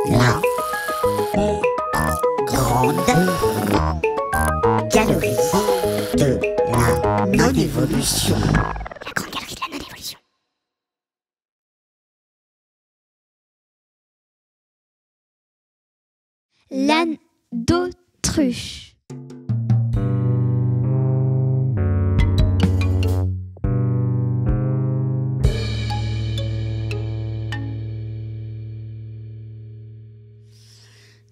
La grande galerie de la non-évolution. La grande galerie de la non-évolution. L'âne d'autruche.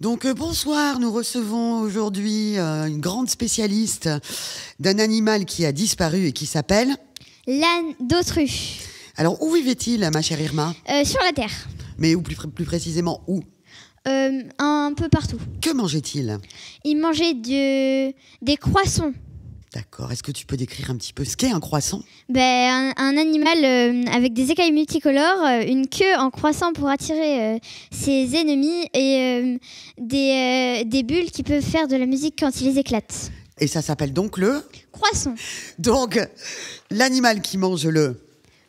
Donc bonsoir, nous recevons aujourd'hui une grande spécialiste d'un animal qui a disparu et qui s'appelle... L'âne d'autruche. Alors où vivait-il, ma chère Irma? Sur la terre. Mais plus précisément où? Un peu partout. Que mangeait-il? Il mangeait des croissants. D'accord, est-ce que tu peux décrire un petit peu ce qu'est un croissant? Un animal avec des écailles multicolores, une queue en croissant pour attirer ses ennemis et des bulles qui peuvent faire de la musique quand il les éclate. Et ça s'appelle donc le... Croissant. Donc, l'animal qui mange le...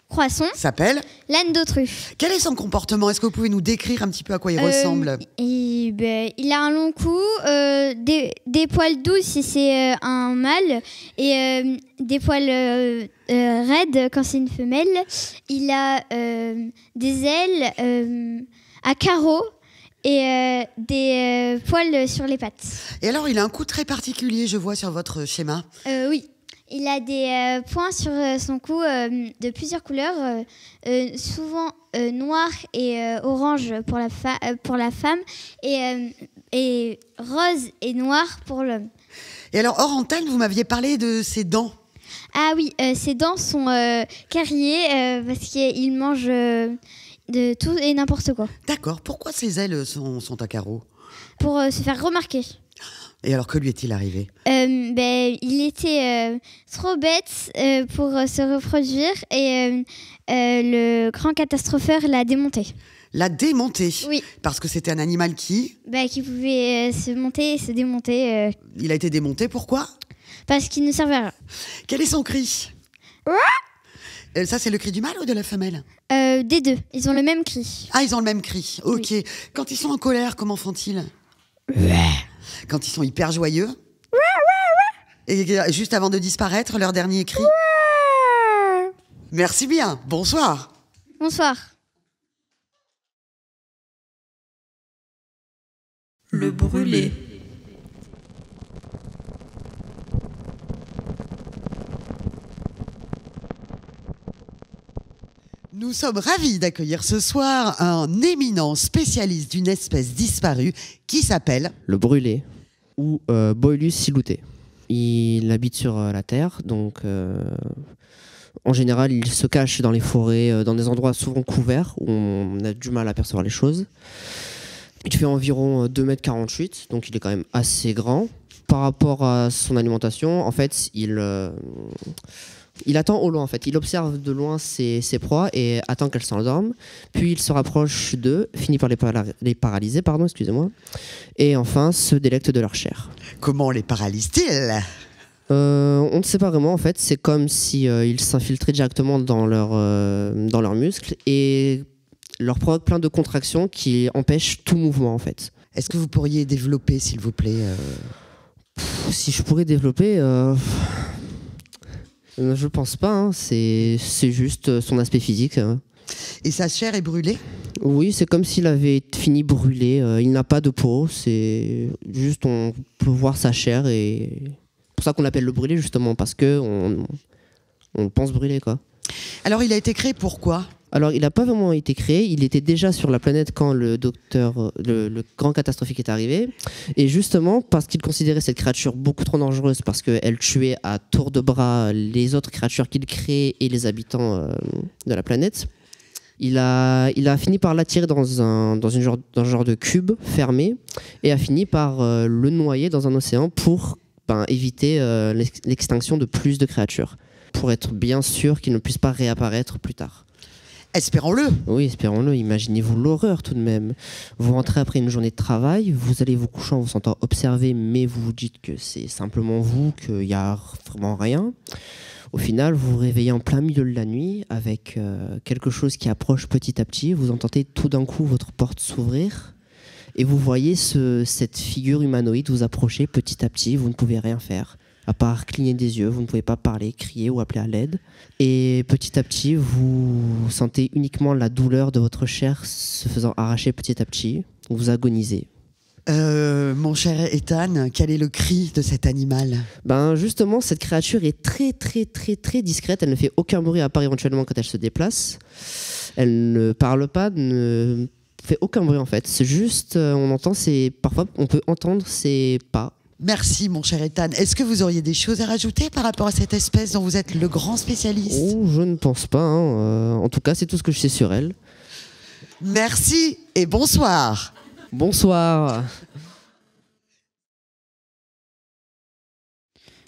Croissant. S'appelle... L'âne d'autruche. Quel est son comportement? Est-ce que vous pouvez nous décrire un petit peu à quoi il ressemble? Il a un long cou, des poils doux si c'est un mâle, et des poils raides quand c'est une femelle. Il a des ailes à carreaux et des poils sur les pattes. Et alors, il a un cou très particulier, je vois sur votre schéma. Oui. Il a des points sur son cou de plusieurs couleurs, souvent noir et orange pour la femme et rose et noir pour l'homme. Et alors, hors antenne, vous m'aviez parlé de ses dents. Ah oui, ses dents sont carriées parce qu'il mange de tout et n'importe quoi. D'accord, pourquoi ses ailes sont à carreaux? Pour se faire remarquer. Et alors, que lui est-il arrivé? Il était trop bête pour se reproduire et le grand catastropheur l'a démonté. L'a démonté? Oui. Parce que c'était un animal qui pouvait se monter et se démonter. Il a été démonté, pourquoi? Parce qu'il ne servait à rien. Quel est son cri? Ça, c'est le cri du mâle ou de la femelle? Des deux. Ils ont le même cri. Ah, ils ont le même cri. Ok. Oui. Quand ils sont en colère, comment font-ils? Quand ils sont hyper joyeux? Et juste avant de disparaître, leur dernier cri? Merci bien. Bonsoir. Bonsoir. Le brûlé. Nous sommes ravis d'accueillir ce soir un éminent spécialiste d'une espèce disparue qui s'appelle... Le brûlé, ou Boilus silouté. Il habite sur la terre, donc en général il se cache dans les forêts, dans des endroits souvent couverts où on a du mal à percevoir les choses. Il fait environ 2,48 m, donc il est quand même assez grand. Par rapport à son alimentation, en fait, il attend au loin, en fait. Il observe de loin ses proies et attend qu'elles s'endorment. Puis il se rapproche d'eux, finit par les paralyser, excusez-moi. Et enfin, se délecte de leur chair. Comment les paralyse-t-il? On ne sait pas vraiment, en fait. C'est comme si il s'infiltrait directement dans leurs muscles et leur provoque plein de contractions qui empêchent tout mouvement, en fait. Est-ce que vous pourriez développer, s'il vous plaît Si je pourrais développer... Je pense pas, hein. C'est juste son aspect physique. Hein. Et sa chair est brûlée? Oui, c'est comme s'il avait fini brûlé. Il n'a pas de peau, c'est juste on peut voir sa chair et c'est pour ça qu'on l'appelle le brûlé justement parce que on pense brûler quoi. Alors il a été créé pourquoi? Alors il n'a pas vraiment été créé, il était déjà sur la planète quand le grand catastrophique est arrivé. Et justement parce qu'il considérait cette créature beaucoup trop dangereuse parce qu'elle tuait à tour de bras les autres créatures qu'il créait et les habitants de la planète. Il a fini par l'attirer dans un genre de cube fermé et a fini par le noyer dans un océan pour éviter l'extinction de plus de créatures. Pour être bien sûr qu'il ne puisse pas réapparaître plus tard. Espérons-le. Oui, espérons-le. Imaginez-vous l'horreur tout de même. Vous rentrez après une journée de travail, vous allez vous coucher en vous sentant observé, mais vous vous dites que c'est simplement vous, qu'il n'y a vraiment rien. Au final, vous vous réveillez en plein milieu de la nuit avec quelque chose qui approche petit à petit. Vous entendez tout d'un coup votre porte s'ouvrir et vous voyez cette figure humanoïde vous approcher petit à petit. Vous ne pouvez rien faire, à part cligner des yeux. Vous ne pouvez pas parler, crier ou appeler à l'aide. Et petit à petit, vous sentez uniquement la douleur de votre chair se faisant arracher petit à petit. Vous agonisez. Mon cher Ethan, quel est le cri de cet animal? Justement, cette créature est très très très très discrète. Elle ne fait aucun bruit à part éventuellement quand elle se déplace. Elle ne parle pas, ne fait aucun bruit en fait. C'est juste, parfois on peut entendre ses pas. Merci mon cher Ethan. Est-ce que vous auriez des choses à rajouter par rapport à cette espèce dont vous êtes le grand spécialiste? Oh, je ne pense pas. En tout cas, c'est tout ce que je sais sur elle. Merci et bonsoir. Bonsoir.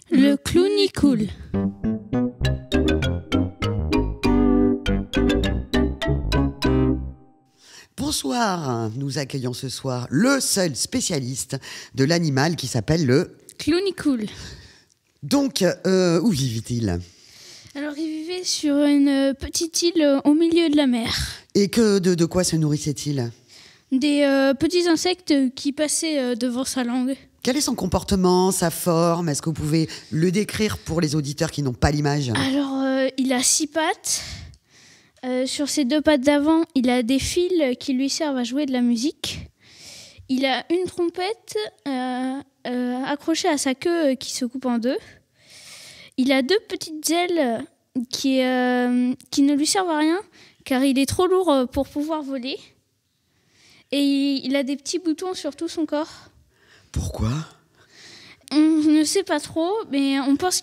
Le Clounicool. Bonsoir. Nous accueillons ce soir le seul spécialiste de l'animal qui s'appelle le Clounicool. Donc, où vit-il? Alors, il vivait sur une petite île au milieu de la mer. Et de quoi se nourrissait-il? Des petits insectes qui passaient devant sa langue. Quel est son comportement, sa forme? Est-ce que vous pouvez le décrire pour les auditeurs qui n'ont pas l'image? Alors, il a 6 pattes. Sur ses 2 pattes d'avant, il a des fils qui lui servent à jouer de la musique. Il a une trompette accrochée à sa queue qui se coupe en 2. Il a 2 petites ailes qui ne lui servent à rien, car il est trop lourd pour pouvoir voler. Et il a des petits boutons sur tout son corps. Pourquoi? On ne sait pas trop, mais on pense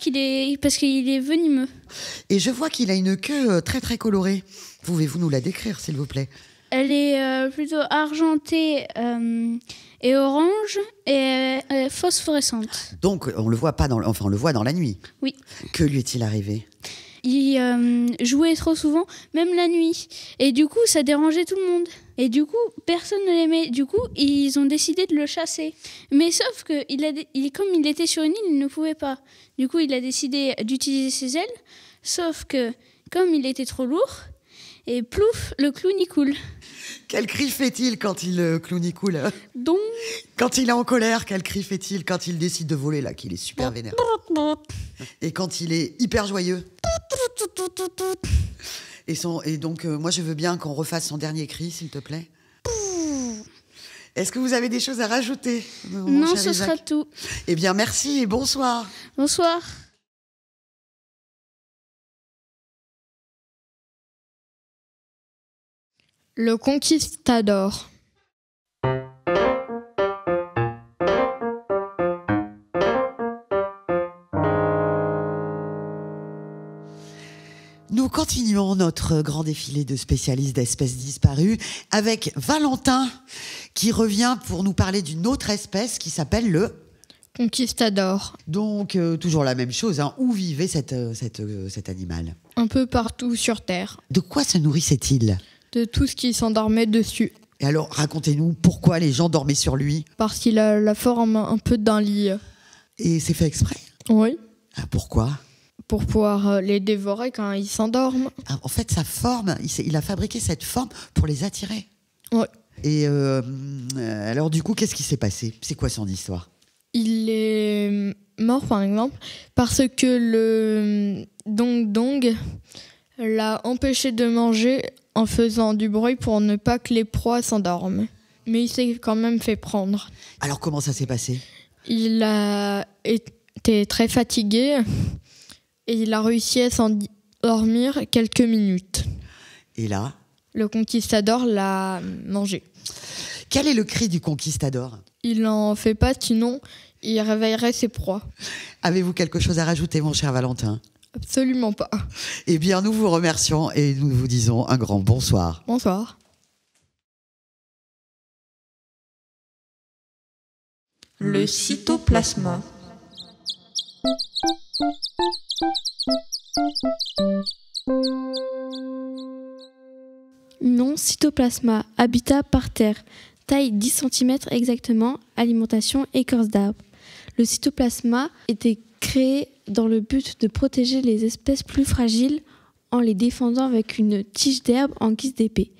parce qu'il est venimeux. Et je vois qu'il a une queue très très colorée. Pouvez-vous nous la décrire, s'il vous plaît? Elle est plutôt argentée et orange et phosphorescente. Donc on le voit pas on le voit dans la nuit. Oui. Que lui est-il arrivé? Il jouait trop souvent, même la nuit. Et du coup, ça dérangeait tout le monde. Et du coup, personne ne l'aimait. Du coup, ils ont décidé de le chasser. Mais sauf que comme il était sur une île, il ne pouvait pas. Du coup, il a décidé d'utiliser ses ailes. Sauf que, comme il était trop lourd, et plouf, le Clounicool. Quel cri fait-il quand il Clounicool? Donc, Quand il est en colère, quel cri fait-il? Quand il décide de voler, là, qu'il est super vénère. Et quand il est hyper joyeux. Et donc, moi, je veux bien qu'on refasse son dernier cri, s'il te plaît. Est-ce que vous avez des choses à rajouter, mon non, cher ce Isaac? sera tout. Eh bien, merci et bonsoir. Bonsoir. Le Conquistador. Nous continuons notre grand défilé de spécialistes d'espèces disparues avec Valentin qui revient pour nous parler d'une autre espèce qui s'appelle le Conquistador. Donc, toujours la même chose, hein. Où vivait cet animal? Un peu partout sur Terre. De quoi se nourrissait-il? De tout ce qui s'endormait dessus. Et alors, racontez-nous pourquoi les gens dormaient sur lui. Parce qu'il a la forme un peu d'un lit. Et c'est fait exprès? Oui. Ah, pourquoi? Pour pouvoir les dévorer quand ils s'endorment. Ah, en fait, sa forme, il a fabriqué cette forme pour les attirer. Oui. Et alors, du coup, qu'est-ce qui s'est passé? C'est quoi son histoire? Il est mort, par exemple, parce que le Dong l'a empêché de manger en faisant du bruit pour ne pas que les proies s'endorment. Mais il s'est quand même fait prendre. Alors, comment ça s'est passé? Il a été très fatigué et il a réussi à s'endormir quelques minutes. Et là? Le conquistador l'a mangé. Quel est le cri du conquistador? Il n'en fait pas, sinon il réveillerait ses proies. Avez-vous quelque chose à rajouter, mon cher Valentin? Absolument pas. Eh bien, nous vous remercions et nous vous disons un grand bonsoir. Bonsoir. Le cytoplasma. Nom cytoplasma, habitat par terre, taille 10 cm exactement, alimentation écorce d'arbre. Le cytoplasma était créé dans le but de protéger les espèces plus fragiles en les défendant avec une tige d'herbe en guise d'épée.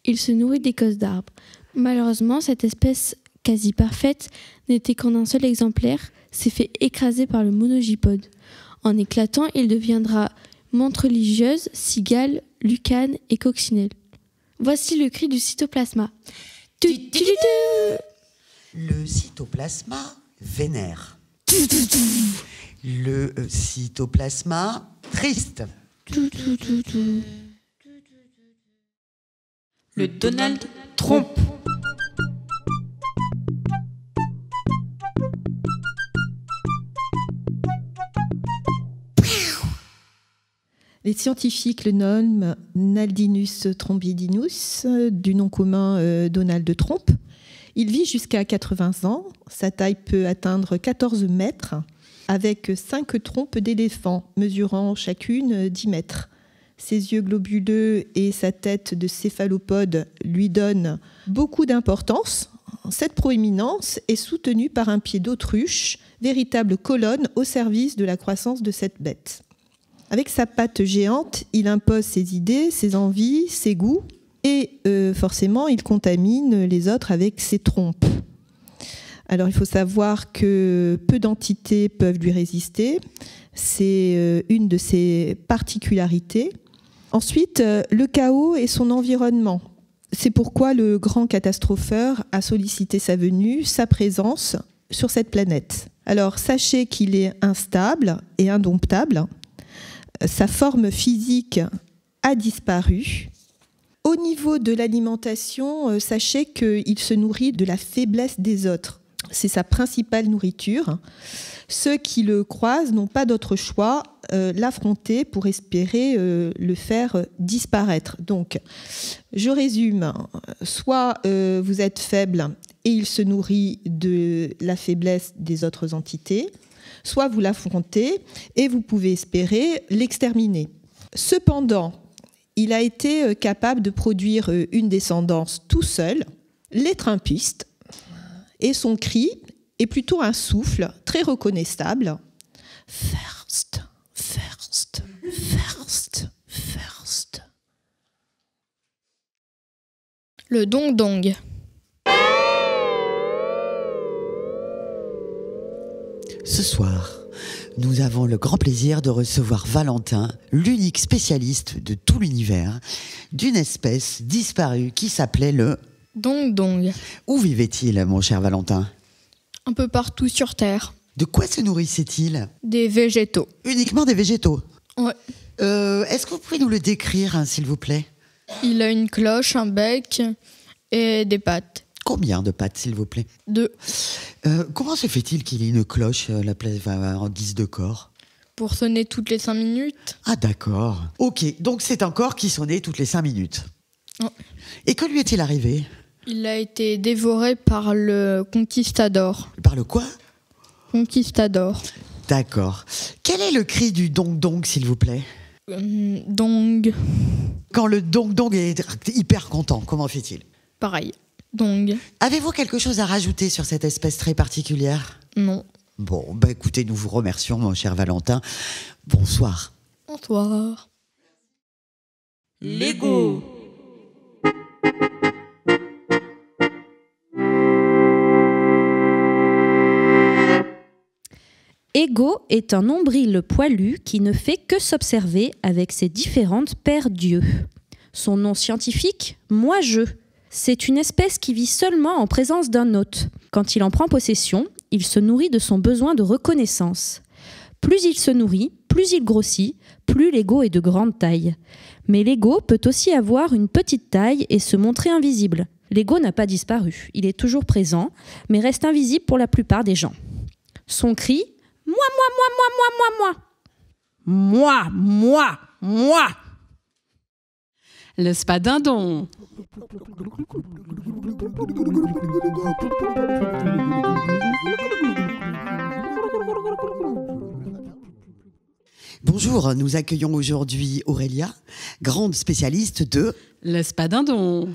Il se nourrit d'écorces d'arbres. Malheureusement, cette espèce quasi parfaite n'était qu'en un seul exemplaire, s'est fait écraser par le monogipode. En éclatant, il deviendra menthe religieuse, cigale, lucane et coccinelle. Voici le cri du cytoplasma. Le cytoplasma vénère. Le cytoplasma triste. Le Donald Trump. Les scientifiques le nomment Naldinus trombidinus, du nom commun Donald Trump. Il vit jusqu'à 80 ans. Sa taille peut atteindre 14 mètres, avec 5 trompes d'éléphant, mesurant chacune 10 mètres. Ses yeux globuleux et sa tête de céphalopode lui donnent beaucoup d'importance. Cette proéminence est soutenue par un pied d'autruche, véritable colonne au service de la croissance de cette bête. Avec sa patte géante, il impose ses idées, ses envies, ses goûts, et forcément, il contamine les autres avec ses trompes. Alors, il faut savoir que peu d'entités peuvent lui résister. C'est une de ses particularités. Ensuite, le chaos et son environnement. C'est pourquoi le grand catastropheur a sollicité sa venue, sa présence sur cette planète. Alors, sachez qu'il est instable et indomptable. Sa forme physique a disparu. Au niveau de l'alimentation, sachez qu'il se nourrit de la faiblesse des autres. C'est sa principale nourriture. Ceux qui le croisent n'ont pas d'autre choix, l'affronter pour espérer le faire disparaître. Donc, je résume. Soit vous êtes faible et il se nourrit de la faiblesse des autres entités, soit vous l'affrontez et vous pouvez espérer l'exterminer. Cependant, il a été capable de produire une descendance tout seul, les trumpistes, et son cri est plutôt un souffle très reconnaissable. First, first, first, first. Le dong-dong. Ce soir, nous avons le grand plaisir de recevoir Valentin, l'unique spécialiste de tout l'univers, d'une espèce disparue qui s'appelait le dong-dong. Où vivait-il, mon cher Valentin? Un peu partout sur Terre. De quoi se nourrissait-il? Des végétaux. Uniquement des végétaux? Ouais. Est-ce que vous pouvez nous le décrire, hein, s'il vous plaît? Il a une cloche, un bec et des pattes. Combien de pattes, s'il vous plaît? 2. Comment se fait-il qu'il ait une cloche en guise de corps? Pour sonner toutes les 5 minutes. Ah d'accord. Ok, donc c'est un corps qui sonnait toutes les 5 minutes. Oh. Et que lui est-il arrivé? Il a été dévoré par le conquistador. Par le quoi? Conquistador. D'accord. Quel est le cri du dong-dong, s'il vous plaît? Dong. Quand le dong-dong est hyper content, comment fait-il? Pareil. Dong. Avez-vous quelque chose à rajouter sur cette espèce très particulière? Non. Bon, bah écoutez, nous vous remercions, mon cher Valentin. Bonsoir. Bonsoir. Lego. Ego est un nombril poilu qui ne fait que s'observer avec ses différentes paires d'yeux. Son nom scientifique, moi-je. C'est une espèce qui vit seulement en présence d'un hôte. Quand il en prend possession, il se nourrit de son besoin de reconnaissance. Plus il se nourrit, plus il grossit, plus l'ego est de grande taille. Mais l'ego peut aussi avoir une petite taille et se montrer invisible. L'ego n'a pas disparu, il est toujours présent, mais reste invisible pour la plupart des gens. Son cri, moi, moi, moi, moi, moi, moi, moi. Moi, moi, moi. Le spadindon. Bonjour, nous accueillons aujourd'hui Aurélia, grande spécialiste de l'espadindon.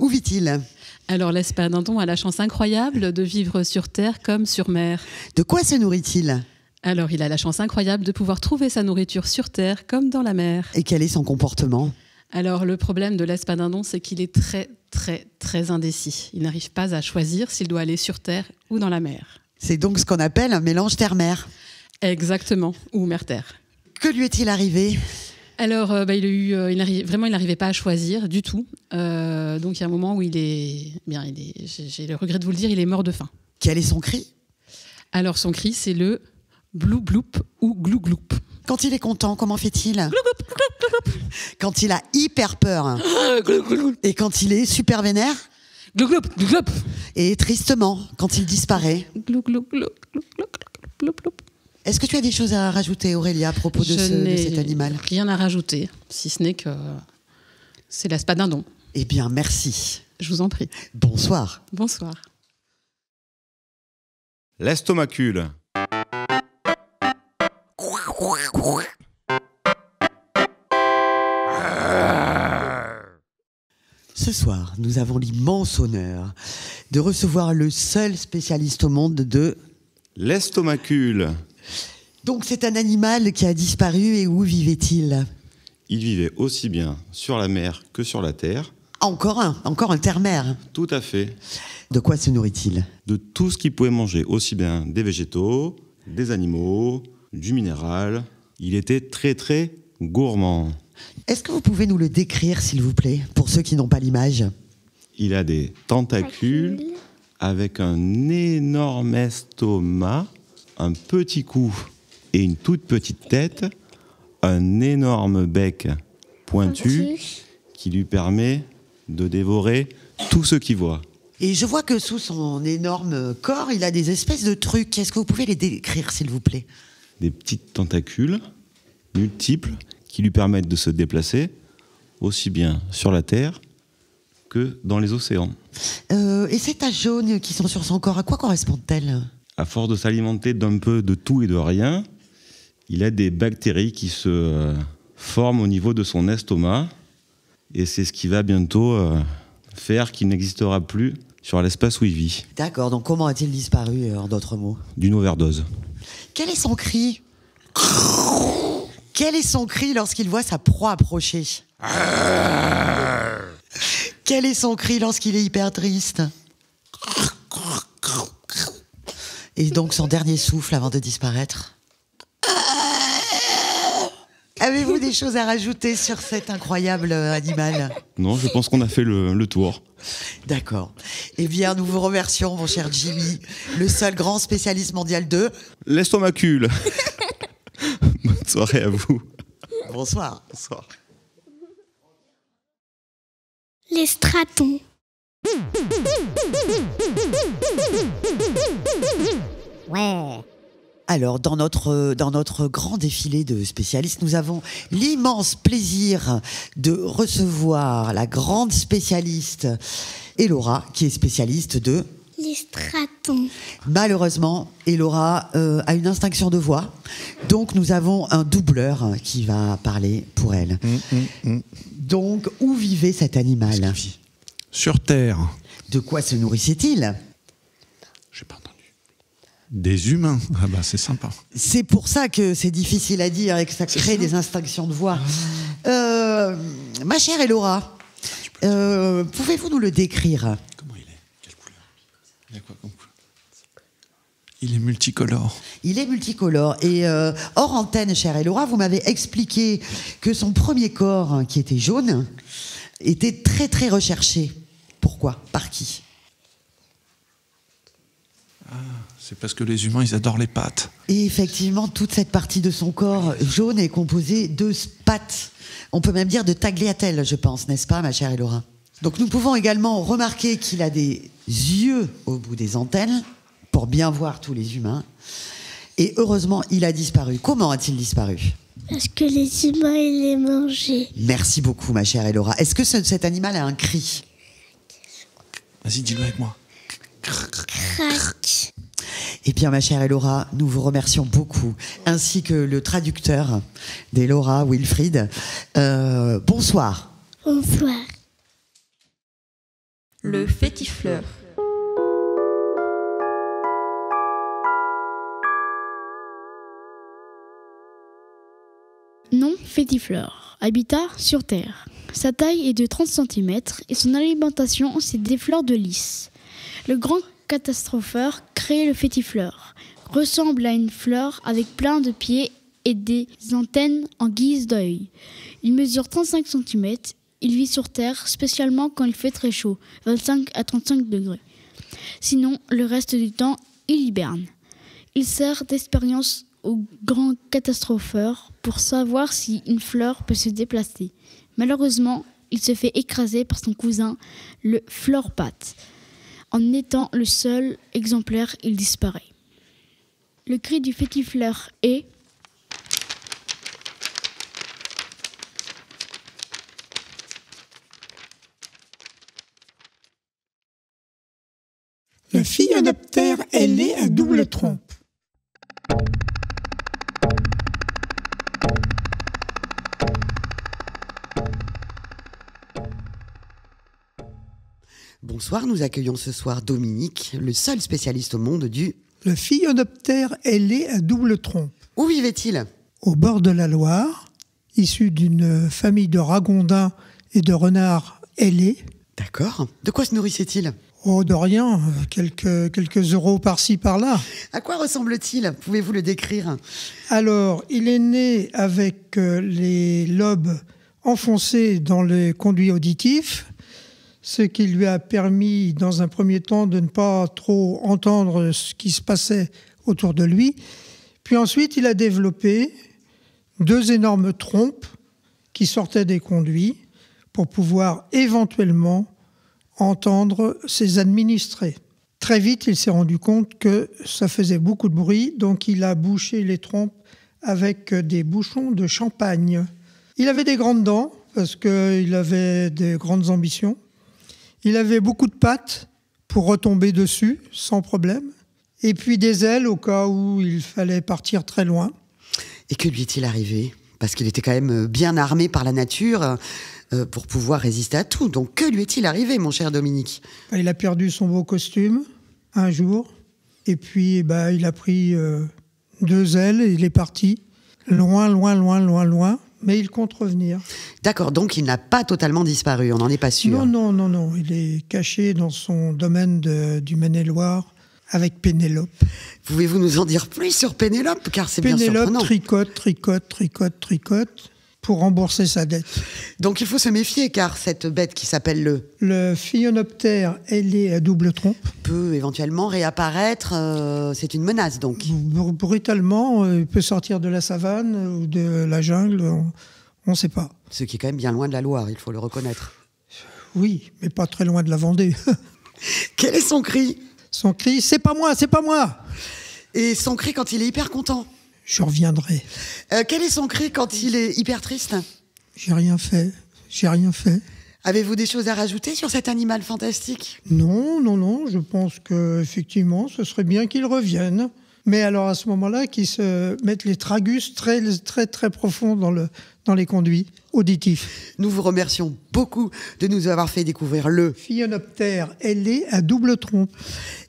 Où vit-il? Alors l'espadindon a la chance incroyable de vivre sur terre comme sur mer. De quoi se nourrit-il? Alors, il a la chance incroyable de pouvoir trouver sa nourriture sur Terre comme dans la mer. Et quel est son comportement? Alors, le problème de l'espadindon, c'est qu'il est très, très, très indécis. Il n'arrive pas à choisir s'il doit aller sur Terre ou dans la mer. C'est donc ce qu'on appelle un mélange terre-mer. Exactement, ou mer-terre. Que lui est-il arrivé? Alors, il n'arrivait pas à choisir du tout. Donc, il y a un moment où j'ai le regret de vous le dire, il est mort de faim. Quel est son cri? Alors, son cri, c'est le blou bloup ou glou gloup. Quand il est content, comment fait-il? Quand il a hyper peur. Et quand il est super vénère? Glou gloup, glou gloup. Et tristement, quand il disparaît? Glou gloup, glou gloup, glou gloup, glou. Est-ce que tu as des choses à rajouter, Aurélia, à propos de cet animal? Rien à rajouter, si ce n'est que c'est l'espadindon. Eh bien, merci. Je vous en prie. Bonsoir. Bonsoir. L'estomacule. Ce soir, nous avons l'immense honneur de recevoir le seul spécialiste au monde de l'estomacule. Donc c'est un animal qui a disparu, et où vivait-il? Il vivait aussi bien sur la mer que sur la terre. Encore un terre-mer. Tout à fait. De quoi se nourrit-il? De tout ce qu'il pouvait manger, aussi bien des végétaux, des animaux, du minéral. Il était très très gourmand. Est-ce que vous pouvez nous le décrire, s'il vous plaît, pour ceux qui n'ont pas l'image? Il a des tentacules avec un énorme estomac, un petit cou et une toute petite tête, un énorme bec pointu qui lui permet de dévorer tout ce qu'il voit. Et je vois que sous son énorme corps, il a des espèces de trucs. Est-ce que vous pouvez les décrire, s'il vous plaît? Des petites tentacules multiples qui lui permettent de se déplacer aussi bien sur la Terre que dans les océans. Et ces taches jaunes qui sont sur son corps, à quoi correspondent-elles? À force de s'alimenter d'un peu de tout et de rien, il a des bactéries qui se forment au niveau de son estomac. Et c'est ce qui va bientôt faire qu'il n'existera plus sur l'espace où il vit. D'accord, donc comment a-t-il disparu, en d'autres mots? D'une overdose. Quel est son cri? Quel est son cri lorsqu'il voit sa proie approcher? Quel est son cri lorsqu'il est hyper triste? Et donc son dernier souffle avant de disparaître? Avez-vous des choses à rajouter sur cet incroyable animal? Non, je pense qu'on a fait le tour. D'accord. Eh bien, nous vous remercions, mon cher Jimmy, le seul grand spécialiste mondial de l'estomacule. Bonne soirée à vous. Bonsoir. Bonsoir. Les stratons. Ouais. Alors, dans notre grand défilé de spécialistes, nous avons l'immense plaisir de recevoir la grande spécialiste Elora, qui est spécialiste de Les stratons. Malheureusement, Elora a une extinction de voix, donc nous avons un doubleur qui va parler pour elle. Donc, où vivait cet animal? Sur Terre. De quoi se nourrissait-il? J'ai pas entendu. Des humains. Ah bah c'est sympa. C'est pour ça que c'est difficile à dire et que ça crée des instinctions de voix. Ma chère Elora, pouvez-vous nous le décrire? Comment il est? Quelle couleur? Il a quoi comme couleur? Il est multicolore. Il est multicolore. Et hors antenne, chère Elora, vous m'avez expliqué que son premier corps, qui était jaune, était très très recherché. Pourquoi? Par qui? C'est parce que les humains, ils adorent les pattes. Et effectivement, toute cette partie de son corps jaune est composée de pattes. On peut même dire de tagliatelles, je pense, n'est-ce pas, ma chère Elora? Donc nous pouvons également remarquer qu'il a des yeux au bout des antennes pour bien voir tous les humains. Et heureusement, il a disparu. Comment a-t-il disparu? Parce que les humains, ils les mangeaient. Merci beaucoup, ma chère Elora. Est-ce que cet animal a un cri? Vas-y, dis-le avec moi. Crac. Eh bien, ma chère Elora, nous vous remercions beaucoup, ainsi que le traducteur d'Elora, Wilfried. Bonsoir. Bonsoir. Le fétifleur. fétifleur. Habitat sur Terre. Sa taille est de 30 cm et son alimentation, c'est des fleurs de lys. Le grand catastropheur crée le fétifleur. Ressemble à une fleur avec plein de pieds et des antennes en guise d'œil. Il mesure 35 cm. Il vit sur Terre, spécialement quand il fait très chaud, 25 à 35 degrés. Sinon, le reste du temps, il hiberne. Il sert d'expérience aux grands catastropheurs pour savoir si une fleur peut se déplacer. Malheureusement, il se fait écraser par son cousin, le fleurpat. En étant le seul exemplaire, il disparaît. Le cri du fétifleur est... Le phyllonoptère ailé à double trompe. Bonsoir, nous accueillons ce soir Dominique, le seul spécialiste au monde du... Le phyllonoptère ailé à double trompe. Où vivait-il? Au bord de la Loire, issu d'une famille de ragondins et de renards ailés. D'accord. De quoi se nourrissait-il? Oh, de rien, quelques euros par-ci, par-là. À quoi ressemble-t-il? Pouvez-vous le décrire? Alors, il est né avec les lobes enfoncés dans les conduits auditifs, ce qui lui a permis, dans un premier temps, de ne pas trop entendre ce qui se passait autour de lui. Puis ensuite, il a développé 2 énormes trompes qui sortaient des conduits pour pouvoir éventuellement entendre ses administrés. Très vite, il s'est rendu compte que ça faisait beaucoup de bruit, donc il a bouché les trompes avec des bouchons de champagne. Il avait des grandes dents, parce qu'il avait des grandes ambitions. Il avait beaucoup de pattes pour retomber dessus, sans problème. Et puis des ailes au cas où il fallait partir très loin. Et que lui est-il arrivé? Parce qu'il était quand même bien armé par la nature pour pouvoir résister à tout. Donc que lui est-il arrivé, mon cher Dominique? Il a perdu son beau costume un jour. Et puis il a pris 2 ailes et il est parti. Loin, loin, loin, loin, loin. Mais il compte revenir. D'accord, donc il n'a pas totalement disparu, on n'en est pas sûr. Non. Il est caché dans son domaine du Maine-et-Loire avec Pénélope. Pouvez-vous nous en dire plus sur Pénélope? Car c'est bien surprenant. Pénélope tricote pour rembourser sa dette. Donc il faut se méfier, car cette bête qui s'appelle le phyllonoptère ailé à double trompe peut éventuellement réapparaître. C'est une menace, donc. Brutalement, il peut sortir de la savane ou de la jungle, on ne sait pas. Ce qui est quand même bien loin de la Loire, il faut le reconnaître. Oui, mais pas très loin de la Vendée. Quel est son cri? Son cri, c'est pas moi, c'est pas moi. Et son cri quand il est hyper content? Je reviendrai. Quel est son cri quand il est hyper triste? J'ai rien fait. Avez-vous des choses à rajouter sur cet animal fantastique? Non. Je pense qu'effectivement, ce serait bien qu'il revienne. Mais alors à ce moment-là, qu'il se mette les tragus très, très, très profonds dans les conduits auditifs. Nous vous remercions beaucoup de nous avoir fait découvrir le phyllonoptère ailé à double trompe.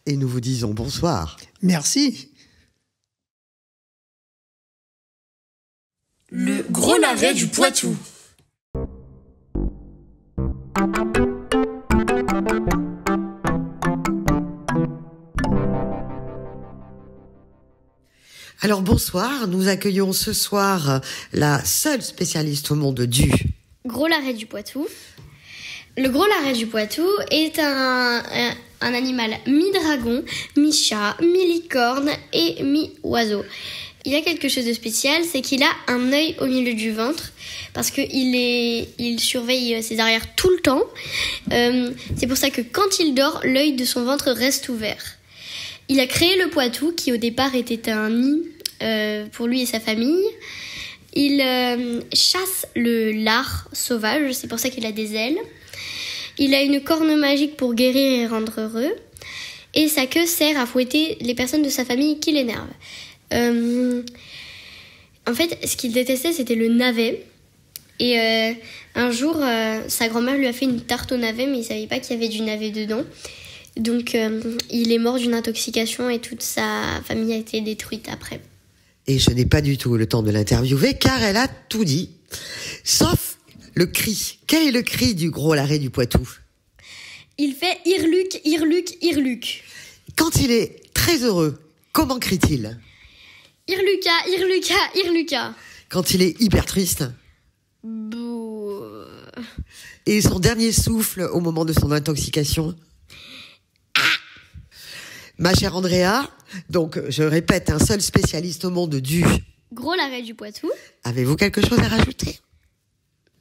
Et nous vous disons bonsoir. Merci. Le gros navet du Poitou. Alors bonsoir, nous accueillons ce soir la seule spécialiste au monde du gros navet du Poitou. Le gros navet du Poitou est un animal mi-dragon, mi-chat, mi-licorne et mi-oiseau. Il a quelque chose de spécial, c'est qu'il a un œil au milieu du ventre, parce qu'il surveille ses arrières tout le temps. C'est pour ça que quand il dort, l'œil de son ventre reste ouvert. Il a créé le Poitou, qui au départ était un nid pour lui et sa famille. Il chasse le lard sauvage, c'est pour ça qu'il a des ailes. Il a une corne magique pour guérir et rendre heureux. Et sa queue sert à fouetter les personnes de sa famille qui l'énervent. En fait, ce qu'il détestait, c'était le navet. Et un jour, sa grand-mère lui a fait une tarte au navet, mais il ne savait pas qu'il y avait du navet dedans. Donc, il est mort d'une intoxication et toute sa famille a été détruite après. Et je n'ai pas du tout le temps de l'interviewer car elle a tout dit, sauf le cri. Quel est le cri du gros larré du Poitou? Il fait irluc, irluc, irluc. Quand il est très heureux, comment crie-t-il? Irluca, irluca, irluca. Quand il est hyper triste? Bouh. Et son dernier souffle au moment de son intoxication? Ma chère Andrea, donc je répète, un seul spécialiste au monde du gros larré du Poitou. Avez-vous quelque chose à rajouter?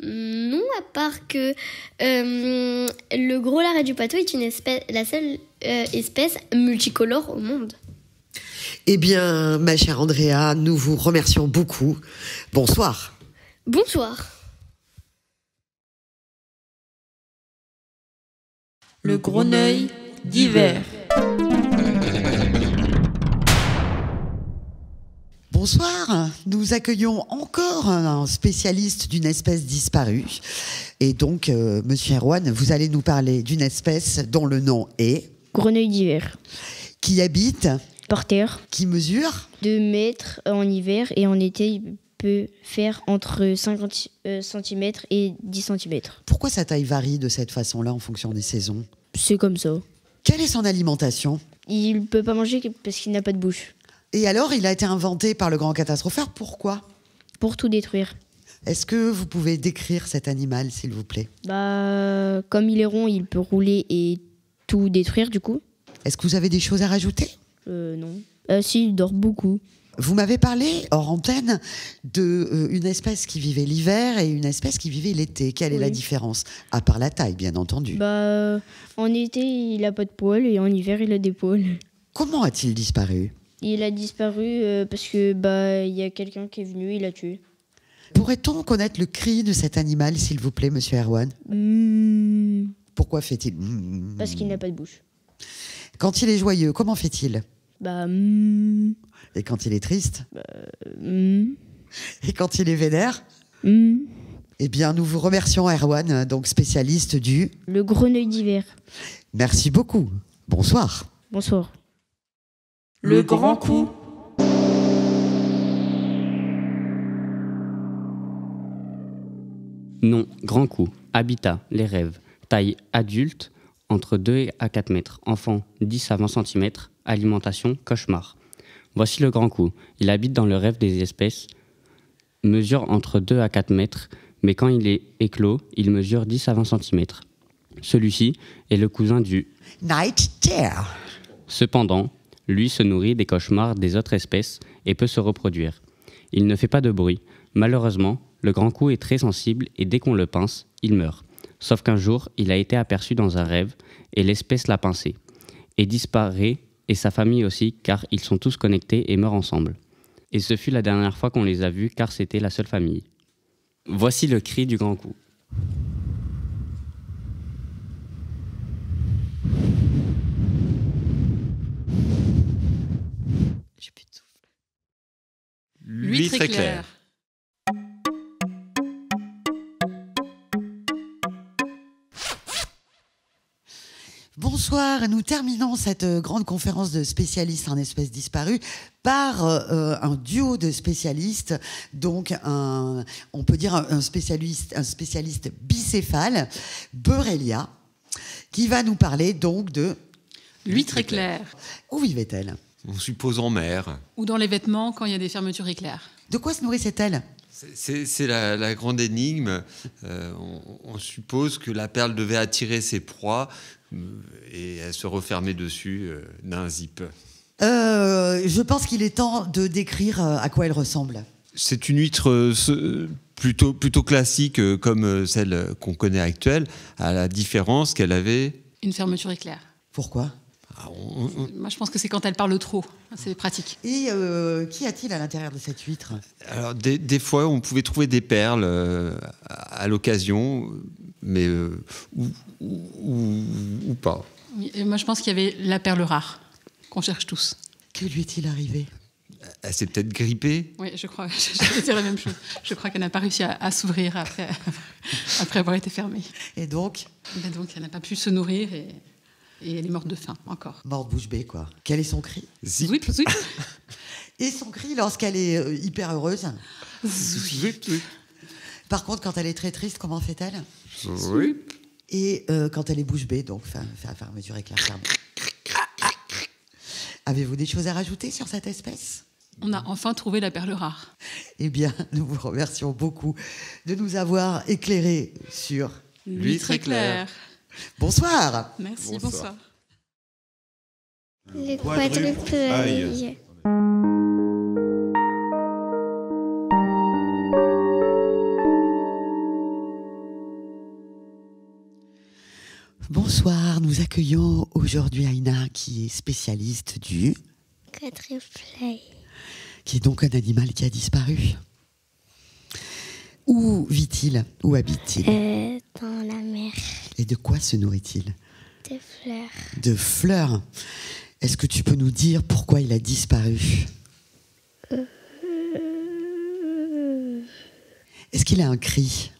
Non, à part que le gros larré du Poitou est la seule espèce multicolore au monde. Eh bien, ma chère Andrea, nous vous remercions beaucoup. Bonsoir. Bonsoir. Le grenouille d'hiver. Bonsoir, nous accueillons encore un spécialiste d'une espèce disparue. Et donc, Monsieur Erwan, vous allez nous parler d'une espèce dont le nom est... Grenouille d'hiver. Qui habite... Par terre. Qui mesure 2 mètres en hiver et en été, il peut faire entre 50 cm et 10 cm. Pourquoi sa taille varie de cette façon-là en fonction des saisons? C'est comme ça. Quelle est son alimentation? Il ne peut pas manger parce qu'il n'a pas de bouche. Et alors, il a été inventé par le grand catastropheur. Pourquoi? Pour tout détruire. Est-ce que vous pouvez décrire cet animal, s'il vous plaît? Comme il est rond, il peut rouler et tout détruire, du coup. Est-ce que vous avez des choses à rajouter? Non. Si, il dort beaucoup. Vous m'avez parlé, hors antenne, d'une espèce qui vivait l'hiver et une espèce qui vivait l'été. Quelle est la différence? À part la taille, bien entendu. En été, il n'a pas de poils et en hiver, il a des poils. Comment a-t-il disparu? Il a disparu parce que y a quelqu'un qui est venu, il l'a tué. Pourrait-on connaître le cri de cet animal, s'il vous plaît, Monsieur Erwan? Pourquoi fait-il Parce qu'il n'a pas de bouche. Quand il est joyeux, comment fait-il? Et quand il est triste? Et quand il est vénère? Eh bien, nous vous remercions, Erwan, donc spécialiste du... Le grenouille d'hiver. Merci beaucoup. Bonsoir. Bonsoir. Le grand coup. Nom, grand coup. Habitat, les rêves. Taille adulte, entre 2 à 4 mètres. Enfant, 10 à 20 cm. Alimentation, cauchemar. Voici le grand coup. Il habite dans le rêve des espèces. Mesure entre 2 à 4 mètres, mais quand il est éclos, il mesure 10 à 20 cm. Celui-ci est le cousin du Night Terror. Cependant, lui se nourrit des cauchemars des autres espèces et peut se reproduire. Il ne fait pas de bruit. Malheureusement, le grand coup est très sensible et dès qu'on le pince, il meurt. Sauf qu'un jour, il a été aperçu dans un rêve et l'espèce l'a pincé. Et disparaît, et sa famille aussi, car ils sont tous connectés et meurent ensemble. Et ce fut la dernière fois qu'on les a vus, car c'était la seule famille. Voici le cri du grand coup. L'huître éclair. Bonsoir, nous terminons cette grande conférence de spécialistes en espèces disparues par un duo de spécialistes, donc on peut dire un spécialiste bicéphale, Borrelia, qui va nous parler donc de l'huître éclair. Où vivait-elle? On suppose en mer. Ou dans les vêtements quand il y a des fermetures éclairs. De quoi se nourrissait-elle? C'est la grande énigme. On suppose que la perle devait attirer ses proies et elle se refermait dessus d'un zip. Je pense qu'il est temps de décrire à quoi elle ressemble. C'est une huître plutôt classique comme celle qu'on connaît actuelle, à la différence qu'elle avait... Une fermeture éclair. Pourquoi? Moi, je pense que c'est quand elle parle trop. C'est pratique. Et qu'y a-t-il à l'intérieur de cette huître? Alors, des fois, on pouvait trouver des perles à l'occasion, mais ou pas. Oui, et moi, je pense qu'il y avait la perle rare, qu'on cherche tous. Que lui est-il arrivé? Elle s'est peut-être grippée. Oui, je crois. Je dire la même chose. Je crois qu'elle n'a pas réussi à s'ouvrir après avoir été fermée. Et donc? Donc, elle n'a pas pu se nourrir et elle est morte de faim, encore. Morte bouche bée, quoi. Quel est son cri? Zip. Zip, zip. Et son cri lorsqu'elle est hyper heureuse. Par contre, quand elle est très triste, comment fait-elle? Et quand elle est bouche bée, donc faire mesure avec la ferme. Avez-vous des choses à rajouter sur cette espèce? On a enfin trouvé la perle rare. Eh bien, nous vous remercions beaucoup de nous avoir éclairés sur l'huître éclair. Bonsoir. Merci, bonsoir. Le quadruple œil. Bonsoir, nous accueillons aujourd'hui Aïna qui est spécialiste du Quadruple œil. Qui est donc un animal qui a disparu. Où vit-il? Où habite-t-il? Dans la mer. Et de quoi se nourrit-il? De fleurs. De fleurs. Est-ce que tu peux nous dire pourquoi il a disparu? Est-ce qu'il a un cri?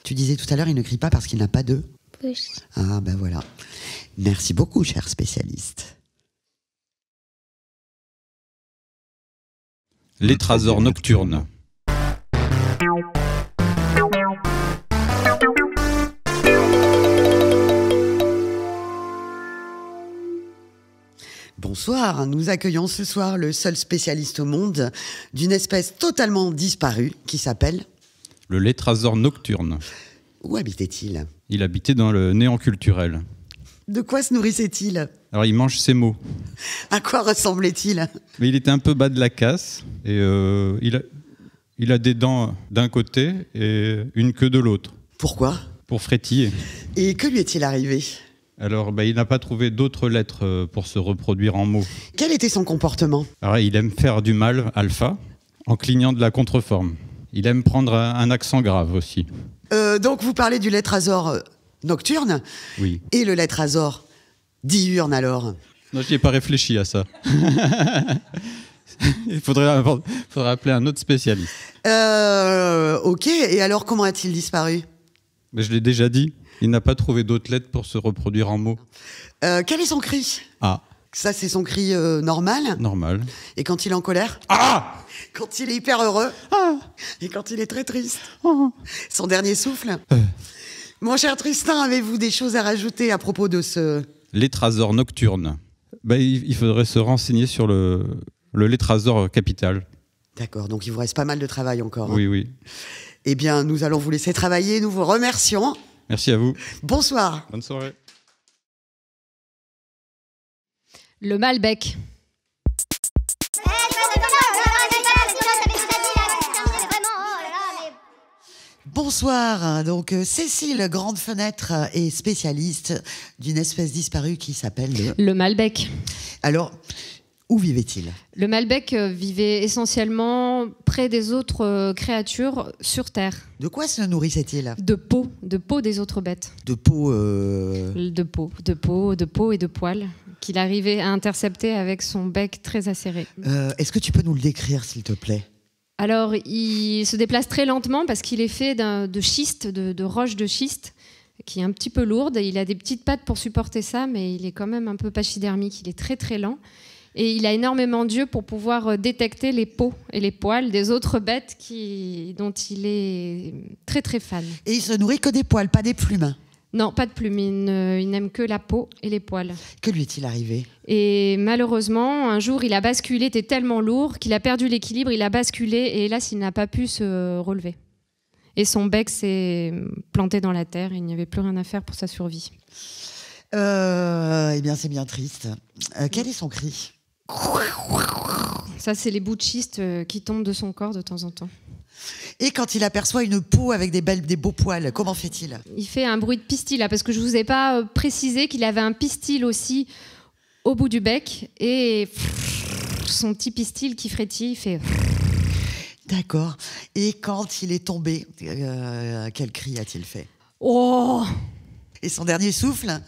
Tu disais tout à l'heure, il ne crie pas parce qu'il n'a pas de bouche. Ah ben voilà. Merci beaucoup, cher spécialiste. L'étrasor nocturne. Bonsoir, nous accueillons ce soir le seul spécialiste au monde d'une espèce totalement disparue qui s'appelle... Le létrasor nocturne. Où habitait-il? Il habitait dans le néant culturel. De quoi se nourrissait-il? Alors il mange ses mots. À quoi ressemblait-il? Mais il était un peu bas de la casse et il a des dents d'un côté et une queue de l'autre. Pourquoi? Pour frétiller. Et que lui est-il arrivé? Alors il n'a pas trouvé d'autres lettres pour se reproduire en mots. Quel était son comportement? Alors il aime faire du mal, alpha, en clignant de la contreforme. Il aime prendre un accent grave aussi. Donc vous parlez du létrasor nocturne? Oui. Et le létrasor diurne alors? Non, je n'y ai pas réfléchi à ça. Il faudrait appeler un autre spécialiste. Ok, et alors comment a-t-il disparu? Mais je l'ai déjà dit, il n'a pas trouvé d'autres lettres pour se reproduire en mots. Quel est son cri? Ah. Ça, c'est son cri normal? Normal. Et quand il est en colère? Ah! Quand il est hyper heureux? Ah! Et quand il est très triste? Son dernier souffle? Mon cher Tristan, avez-vous des choses à rajouter à propos de ce... Létrasor nocturne. Il faudrait se renseigner sur le létrasor capital. D'accord, donc il vous reste pas mal de travail encore. Oui, oui. Eh bien, nous allons vous laisser travailler, nous vous remercions. Merci à vous. Bonsoir. Bonne soirée. Le Malbec. Bonsoir, donc Cécile Grande Fenêtre est spécialiste d'une espèce disparue qui s'appelle le Malbec. Alors, où vivait-il? Le Malbec vivait essentiellement près des autres créatures sur Terre. De quoi se nourrissait-il? De peau des autres bêtes. De peau De peau et de poils qu'il arrivait à intercepter avec son bec très acéré. Est-ce que tu peux nous le décrire, s'il te plaît? Alors, il se déplace très lentement parce qu'il est fait de schiste, de roche de schiste, qui est un petit peu lourde. Il a des petites pattes pour supporter ça, mais il est quand même un peu pachydermique. Il est très très lent. Et il a énormément d'yeux pour pouvoir détecter les peaux et les poils des autres bêtes dont il est très très fan. Et il se nourrit que des poils, pas des plumes? Non, pas de plumes. Il n'aime que la peau et les poils. Que lui est-il arrivé? Et malheureusement, un jour, il a basculé, il était tellement lourd qu'il a perdu l'équilibre, il a basculé et hélas, il n'a pas pu se relever. Et son bec s'est planté dans la terre et il n'y avait plus rien à faire pour sa survie. Eh bien, c'est bien triste. Quel est son cri? Ça, c'est les bouts de schiste qui tombent de son corps de temps en temps. Et quand il aperçoit une peau avec des beaux poils, comment fait-il? Il fait un bruit de pistil, là, parce que je ne vous ai pas précisé qu'il avait un pistil aussi au bout du bec. Et son petit pistil qui frétille, il fait... D'accord. Et quand il est tombé, quel cri a-t-il fait? Oh! Et son dernier souffle?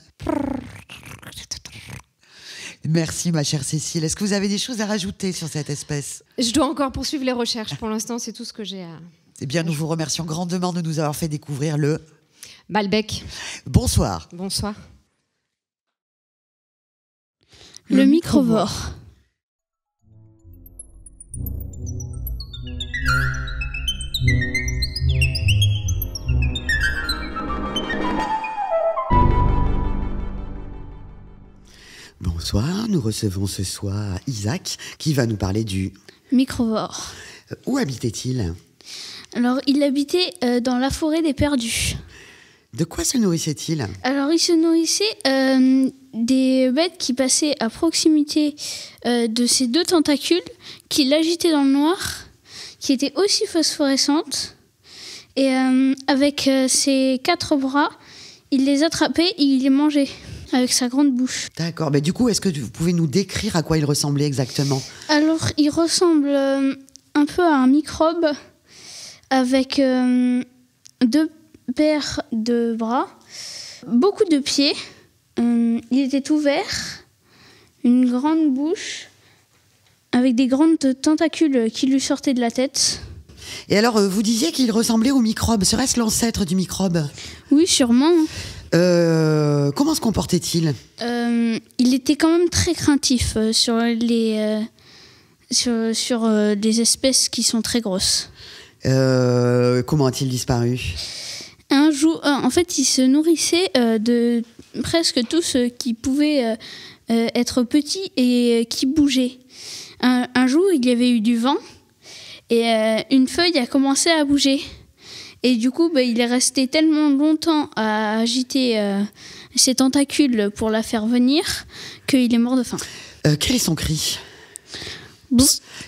Merci, ma chère Cécile. Est-ce que vous avez des choses à rajouter sur cette espèce? Je dois encore poursuivre les recherches. Pour l'instant, c'est tout ce que j'ai à... Eh bien, nous vous remercions grandement de nous avoir fait découvrir le... Malbec. Bonsoir. Bonsoir. Le microvore. Alors nous recevons ce soir Isaac qui va nous parler du microvore. Où habitait-il? Alors, il habitait dans la forêt des perdus. De quoi se nourrissait-il? Alors, il se nourrissait des bêtes qui passaient à proximité de ses 2 tentacules, qu'il agitait dans le noir, qui étaient aussi phosphorescentes. Et avec ses 4 bras, il les attrapait et il les mangeait avec sa grande bouche. D'accord, mais du coup, est-ce que vous pouvez nous décrire à quoi il ressemblait exactement? Alors, il ressemble un peu à un microbe avec 2 paires de bras, beaucoup de pieds. Il était tout vert, une grande bouche avec des grandes tentacules qui lui sortaient de la tête. Et alors, vous disiez qu'il ressemblait au microbe. Serait-ce l'ancêtre du microbe? Oui, sûrement. Comment se comportait-il? Il était quand même très craintif sur les espèces qui sont très grosses. Comment a-t-il disparu? Un jour, en fait, il se nourrissait de presque tout ce qui pouvait être petit et qui bougeait. Un jour, il y avait eu du vent et une feuille a commencé à bouger. Et du coup, il est resté tellement longtemps à agiter ses tentacules pour la faire venir qu'il est mort de faim. Quel est son cri?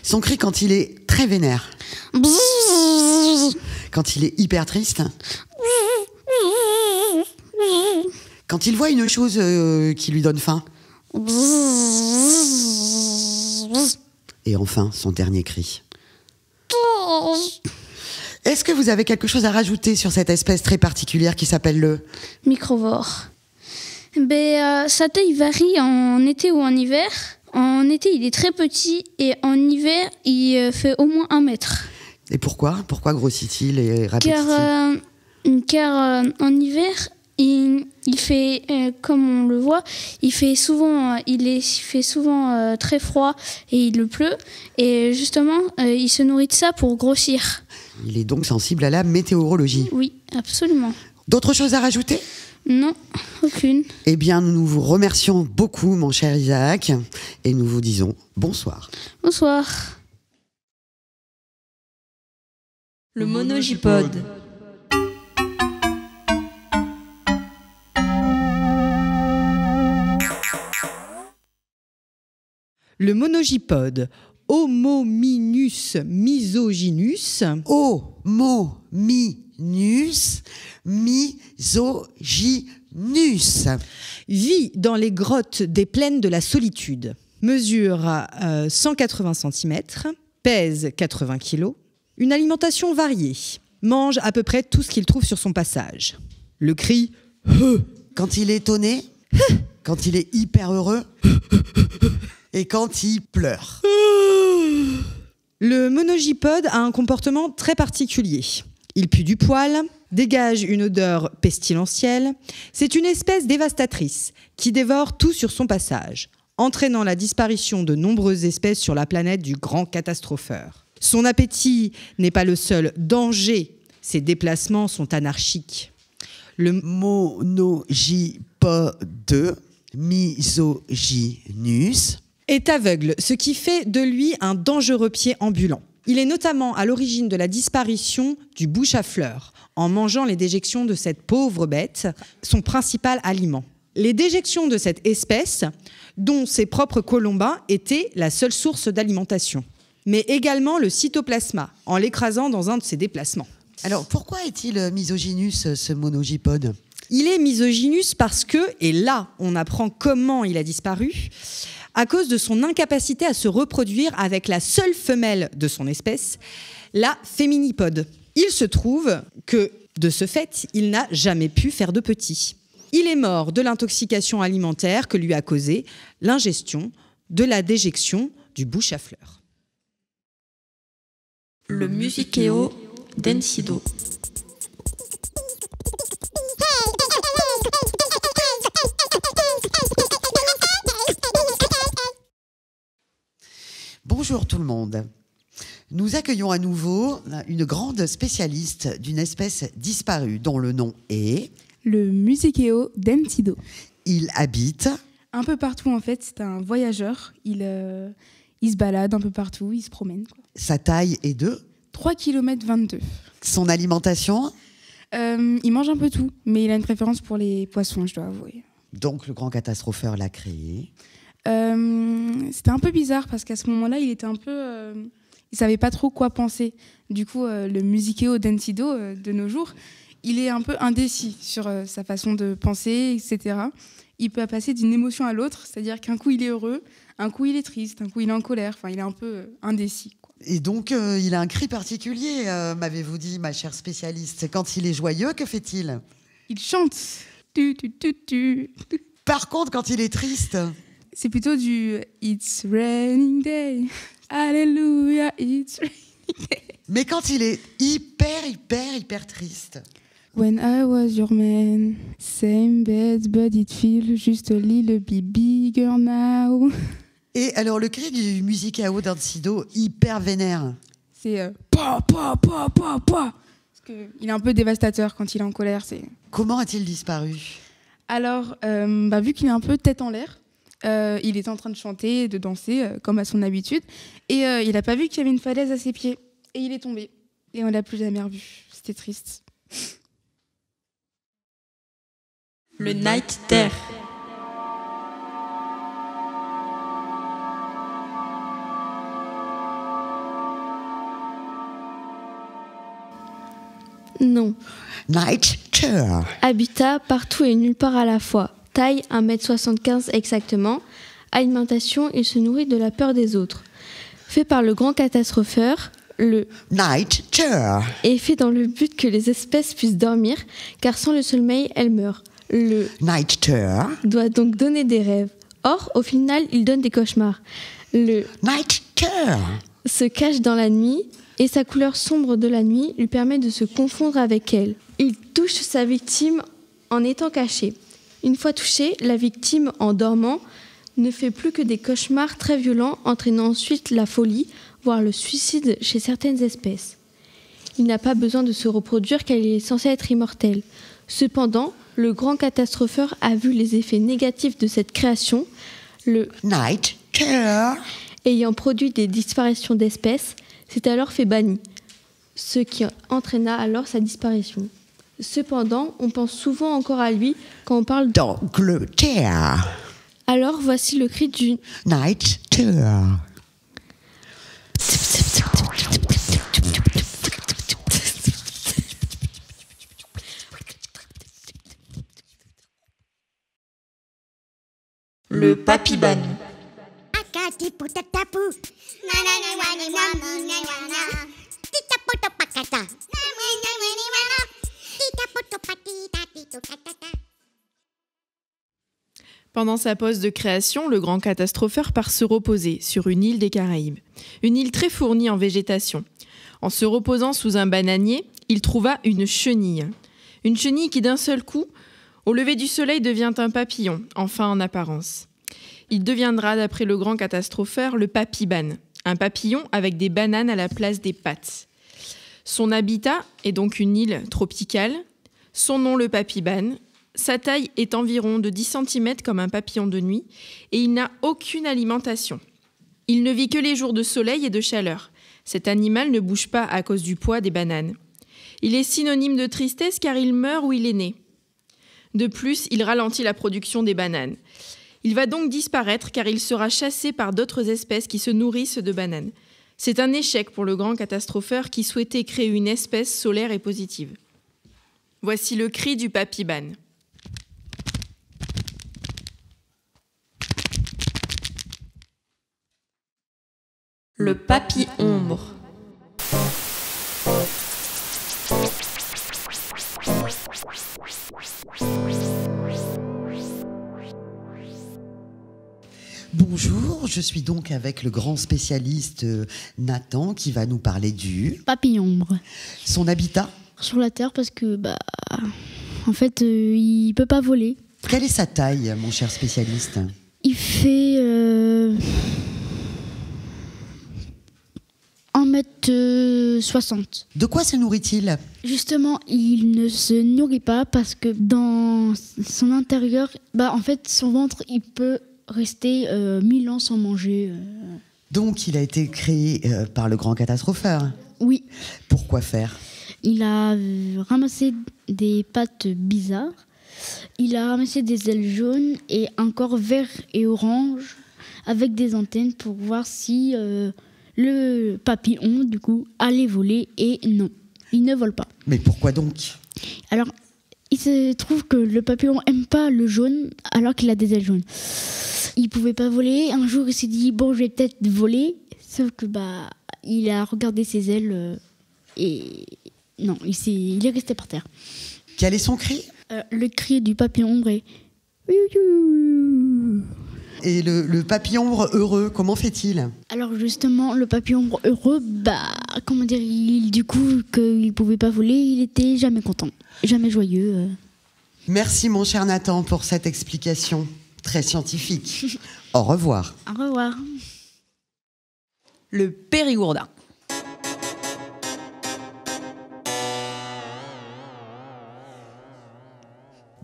Son cri quand il est très vénère. Quand il est hyper triste. Quand il voit une chose qui lui donne faim. Et enfin, son dernier cri. Est-ce que vous avez quelque chose à rajouter sur cette espèce très particulière qui s'appelle le microvore? Sa taille varie en été ou en hiver. En été, il est très petit et en hiver, il fait au moins 1 mètre. Et pourquoi? Pourquoi grossit-il et rapetit-il? Car en hiver, il fait, comme on le voit, il fait souvent très froid et il pleut. Et justement, il se nourrit de ça pour grossir. Il est donc sensible à la météorologie. Oui, absolument. D'autres choses à rajouter? Non, aucune. Eh bien, nous vous remercions beaucoup, mon cher Isaac, et nous vous disons bonsoir. Bonsoir. Le monogipode. Le monogipode, Homominus misogynus. Homominus misogynus. Vit dans les grottes des plaines de la solitude. Mesure 180 cm, pèse 80 kg. Une alimentation variée. Mange à peu près tout ce qu'il trouve sur son passage. Le cri quand il est étonné, quand il est hyper heureux et quand il pleure. Le monogipode a un comportement très particulier. Il pue du poil, dégage une odeur pestilentielle. C'est une espèce dévastatrice qui dévore tout sur son passage, entraînant la disparition de nombreuses espèces sur la planète du grand catastropheur. Son appétit n'est pas le seul danger. Ses déplacements sont anarchiques. Le monogipode misogynus est aveugle, ce qui fait de lui un dangereux pied ambulant. Il est notamment à l'origine de la disparition du bouche à fleurs, en mangeant les déjections de cette pauvre bête, son principal aliment. Les déjections de cette espèce, dont ses propres colombins, étaient la seule source d'alimentation. Mais également le cytoplasma, en l'écrasant dans un de ses déplacements. Alors, pourquoi est-il misogynus, ce monogipode? Il est misogynus parce que, et là, on apprend comment il a disparu, à cause de son incapacité à se reproduire avec la seule femelle de son espèce, la féminipode. Il se trouve que, de ce fait, il n'a jamais pu faire de petits. Il est mort de l'intoxication alimentaire que lui a causée l'ingestion de la déjection du bouche à fleurs. Le Musiceo d'Encido. Bonjour tout le monde. Nous accueillons à nouveau une grande spécialiste d'une espèce disparue dont le nom est... Le Musiceo d'Encido. Il habite... Un peu partout, en fait. C'est un voyageur. Il se balade un peu partout, il se promène. Quoi. Sa taille est de 3 km 22. Son alimentation? Il mange un peu tout, mais il a une préférence pour les poissons, je dois avouer. Donc le grand catastropheur l'a créé. C'était un peu bizarre parce qu'à ce moment-là, il était un peu... il savait pas trop quoi penser. Du coup, le Musiceo Densido de nos jours, il est un peu indécis sur sa façon de penser, etc. Il peut passer d'une émotion à l'autre, c'est-à-dire qu'un coup il est heureux, un coup il est triste, un coup il est en colère. Enfin, il est un peu indécis. Quoi. Et donc, il a un cri particulier, m'avez-vous dit, ma chère spécialiste. Quand il est joyeux, que fait-il? Il chante. Par contre, quand il est triste, c'est plutôt du It's raining day. Alléluia, it's raining day. Mais quand il est hyper triste. When I was your man, same bed, but it feels just a little bit bigger now. Et alors, le cri du Musiceo Densido, hyper vénère. C'est pa. Parce qu'il est un peu dévastateur quand il est en colère. Comment a-t-il disparu? Alors, vu qu'il est un peu tête en l'air, il était en train de chanter, de danser, comme à son habitude. Et il n'a pas vu qu'il y avait une falaise à ses pieds. Et il est tombé. Et on ne l'a plus jamais revu. C'était triste. Le Night Terre. Non. Night Terror. Habitat partout et nulle part à la fois. Taille 1,75 m exactement. Alimentation, il se nourrit de la peur des autres. Fait par le grand catastropheur, le Night Terror est fait dans le but que les espèces puissent dormir, car sans le sommeil, elles meurent. Le Night Terror doit donc donner des rêves. Or, au final, il donne des cauchemars. Le Night Terror se cache dans la nuit et sa couleur sombre de la nuit lui permet de se confondre avec elle. Il touche sa victime en étant caché. Une fois touchée, la victime, en dormant, ne fait plus que des cauchemars très violents, entraînant ensuite la folie, voire le suicide chez certaines espèces. Il n'a pas besoin de se reproduire car il est censé être immortel. Cependant, le grand catastropheur a vu les effets négatifs de cette création, le Night Terror ayant produit des disparitions d'espèces, s'est alors fait banni, ce qui entraîna alors sa disparition. Cependant, on pense souvent encore à lui quand on parle d'Angleterre. Alors voici le cri du Night Terror. Le Papibane. Pendant sa pause de création, le grand catastropheur part se reposer sur une île des Caraïbes. Une île très fournie en végétation. En se reposant sous un bananier, il trouva une chenille. Une chenille qui d'un seul coup, au lever du soleil, devient un papillon, enfin en apparence. Il deviendra, d'après le grand catastropheur, le papibane, un papillon avec des bananes à la place des pattes. Son habitat est donc une île tropicale. Son nom, le papibane. Sa taille est environ de 10 cm comme un papillon de nuit et il n'a aucune alimentation. Il ne vit que les jours de soleil et de chaleur. Cet animal ne bouge pas à cause du poids des bananes. Il est synonyme de tristesse car il meurt où il est né. De plus, il ralentit la production des bananes. Il va donc disparaître car il sera chassé par d'autres espèces qui se nourrissent de bananes. C'est un échec pour le grand catastropheur qui souhaitait créer une espèce solaire et positive. Voici le cri du papibane. Le papy-ombre. Bonjour, je suis donc avec le grand spécialiste Nathan qui va nous parler du papy-ombre. Son habitat? Sur la terre parce que en fait il peut pas voler. Quelle est sa taille, mon cher spécialiste? Il fait 1 mètre doute 60. De quoi se nourrit-il? Justement, il ne se nourrit pas parce que dans son intérieur, en fait, son ventre, il peut rester 1000 ans sans manger. Donc, il a été créé par le grand catastropheur. Oui. Pourquoi faire? Il a ramassé des pattes bizarres. Il a ramassé des ailes jaunes et un corps vert et orange avec des antennes pour voir si le papillon, du coup, allait voler. Et non, il ne vole pas. Mais pourquoi donc? Alors, il se trouve que le papillon aime pas le jaune alors qu'il a des ailes jaunes. Il pouvait pas voler. Un jour, il s'est dit, bon, je vais peut-être voler. Sauf que, il a regardé ses ailes et non, il est resté par terre. Quel est son cri? Le cri du papillon ombre est... Et le papillon ombre heureux, comment fait-il? Alors justement, le papillon ombre heureux, comment dire, du coup, qu'il pouvait pas voler, il était jamais content, jamais joyeux. Merci mon cher Nathan pour cette explication très scientifique. Au revoir. Au revoir. Le Périgourdin.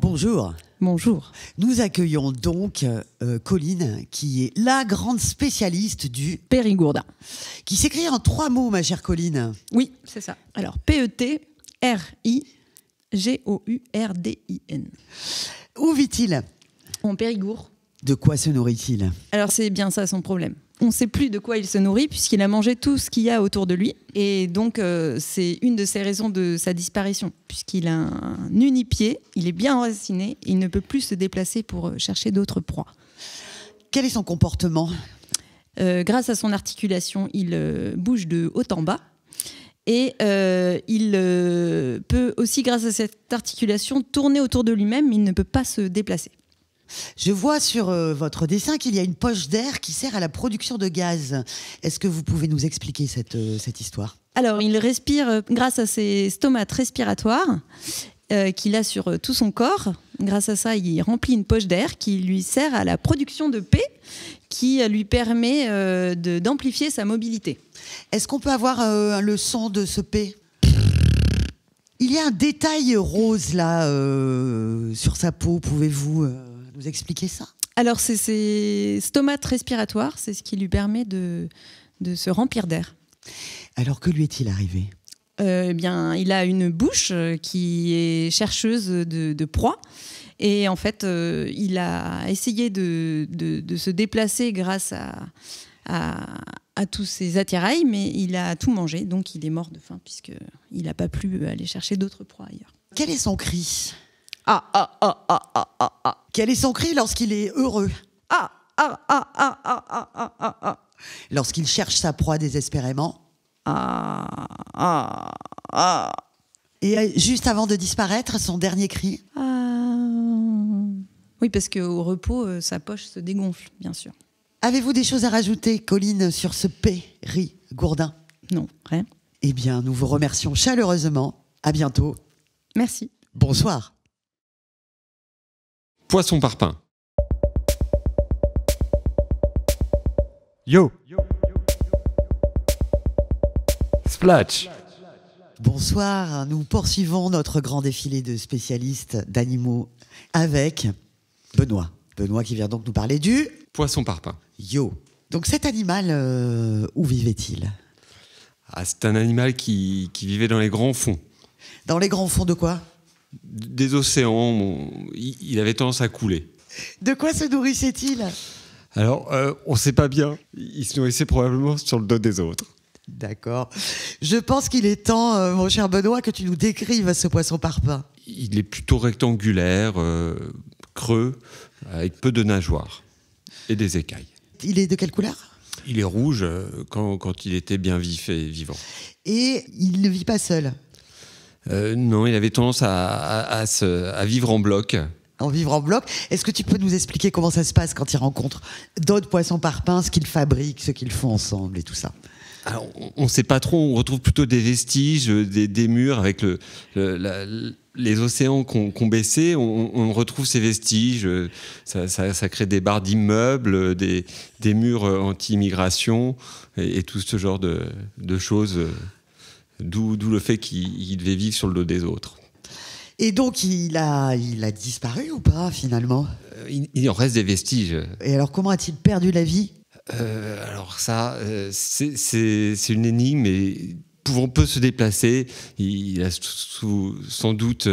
Bonjour. Bonjour. Nous accueillons donc Colline, qui est la grande spécialiste du Périgourdin. Qui s'écrit en 3 mots, ma chère Colline. Oui, c'est ça. Alors, P-E-T-R-I-G-O-U-R-D-I-N. Où vit-il? En Périgord. De quoi se nourrit-il? Alors, c'est bien ça son problème. On ne sait plus de quoi il se nourrit puisqu'il a mangé tout ce qu'il y a autour de lui. Et donc, c'est une de ces raisons de sa disparition. Puisqu'il a un unipied, il est bien enraciné, il ne peut plus se déplacer pour chercher d'autres proies. Quel est son comportement? Grâce à son articulation, il bouge de haut en bas. Et il peut aussi, grâce à cette articulation, tourner autour de lui-même, mais il ne peut pas se déplacer. Je vois sur votre dessin qu'il y a une poche d'air qui sert à la production de gaz. Est-ce que vous pouvez nous expliquer cette histoire? Alors, il respire grâce à ses stomates respiratoires qu'il a sur tout son corps. Grâce à ça, il remplit une poche d'air qui lui sert à la production de P, qui lui permet d'amplifier sa mobilité. Est-ce qu'on peut avoir le son de ce P? Il y a un détail rose là sur sa peau. Pouvez-vous nous expliquer ça? Alors, c'est ses stomates respiratoires, c'est ce qui lui permet de se remplir d'air. Alors, que lui est-il arrivé? Bien, il a une bouche qui est chercheuse de proies. Et en fait, il a essayé de se déplacer grâce à tous ses attirails, mais il a tout mangé, donc il est mort de faim, puisqu'il n'a pas pu aller chercher d'autres proies ailleurs. Quel est son cri? Ah, ah, ah, ah, ah, ah, ah. Quel est son cri lorsqu'il est heureux? Ah, ah, ah, ah, ah, ah, ah, ah, ah. Lorsqu'il cherche sa proie désespérément? Ah, ah, ah. Et juste avant de disparaître, son dernier cri? Oui, parce qu'au repos, sa poche se dégonfle, bien sûr. Avez-vous des choses à rajouter, Colline, sur ce Périgourdin? Non, rien. Eh bien, nous vous remercions chaleureusement. À bientôt. Merci. Bonsoir. Poisson parpaing. Yo. Splash. Bonsoir, nous poursuivons notre grand défilé de spécialistes d'animaux avec Benoît. Benoît qui vient donc nous parler du... Poisson parpaing. Yo. Donc cet animal, où vivait-il? C'est un animal qui vivait dans les grands fonds. Dans les grands fonds de quoi? Des océans. Il avait tendance à couler. De quoi se nourrissait-il? Alors, on ne sait pas bien. Il se nourrissait probablement sur le dos des autres. D'accord. Je pense qu'il est temps, mon cher Benoît, que tu nous décrives ce poisson parpaing. Il est plutôt rectangulaire, creux, avec peu de nageoires et des écailles. Il est de quelle couleur? Il est rouge quand il était bien vif et vivant. Et il ne vit pas seul? Non, il avait tendance à vivre en bloc. En vivre en bloc. Est-ce que tu peux nous expliquer comment ça se passe quand il rencontre d'autres poissons parpaings, ce qu'ils fabriquent, ce qu'ils font ensemble et tout ça? Alors, on ne sait pas trop, on retrouve plutôt des vestiges, des murs avec le les océans qu'on baissé, on retrouve ces vestiges. Ça crée des barres d'immeubles, des murs anti-immigration et tout ce genre de choses, d'où le fait qu'il devait vivre sur le dos des autres. Et donc, il a disparu ou pas, finalement? Il en reste des vestiges. Et alors, comment a-t-il perdu la vie? Alors ça, c'est une énigme et peut se déplacer. Il a sans doute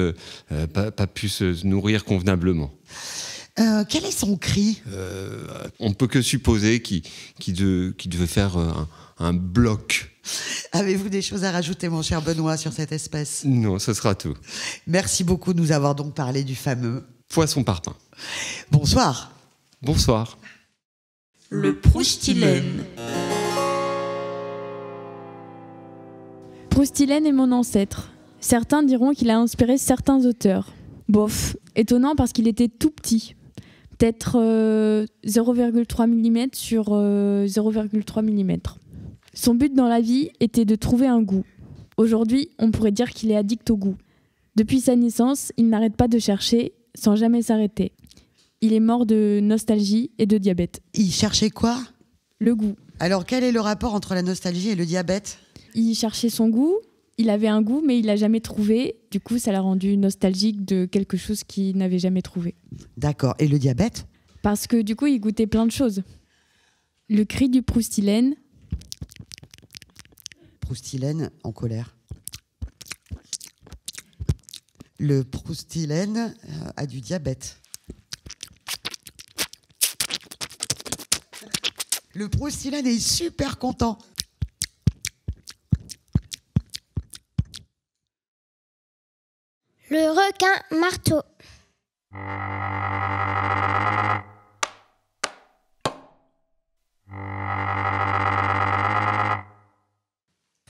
pas pu se nourrir convenablement. Quel est son cri? On ne peut que supposer qu'il devait faire un bloc. Avez-vous des choses à rajouter, mon cher Benoît, sur cette espèce? Non, ce sera tout. Merci beaucoup de nous avoir donc parlé du fameux poisson parpaing. Bonsoir. Bonsoir. Le proustylène. Proustylène est mon ancêtre. Certains diront qu'il a inspiré certains auteurs. Bof, étonnant parce qu'il était tout petit. Peut-être 0,3 mm sur 0,3 mm. Son but dans la vie était de trouver un goût. Aujourd'hui, on pourrait dire qu'il est addict au goût. Depuis sa naissance, il n'arrête pas de chercher sans jamais s'arrêter. Il est mort de nostalgie et de diabète. Il cherchait quoi? Le goût. Alors, quel est le rapport entre la nostalgie et le diabète? Il cherchait son goût, il avait un goût, mais il l'a jamais trouvé. Du coup, ça l'a rendu nostalgique de quelque chose qu'il n'avait jamais trouvé. D'accord. Et le diabète? Parce que du coup, il goûtait plein de choses. Le cri du proustylène. Proustylène en colère. Le proustylène a du diabète. Le proustylène est super content. Le requin marteau.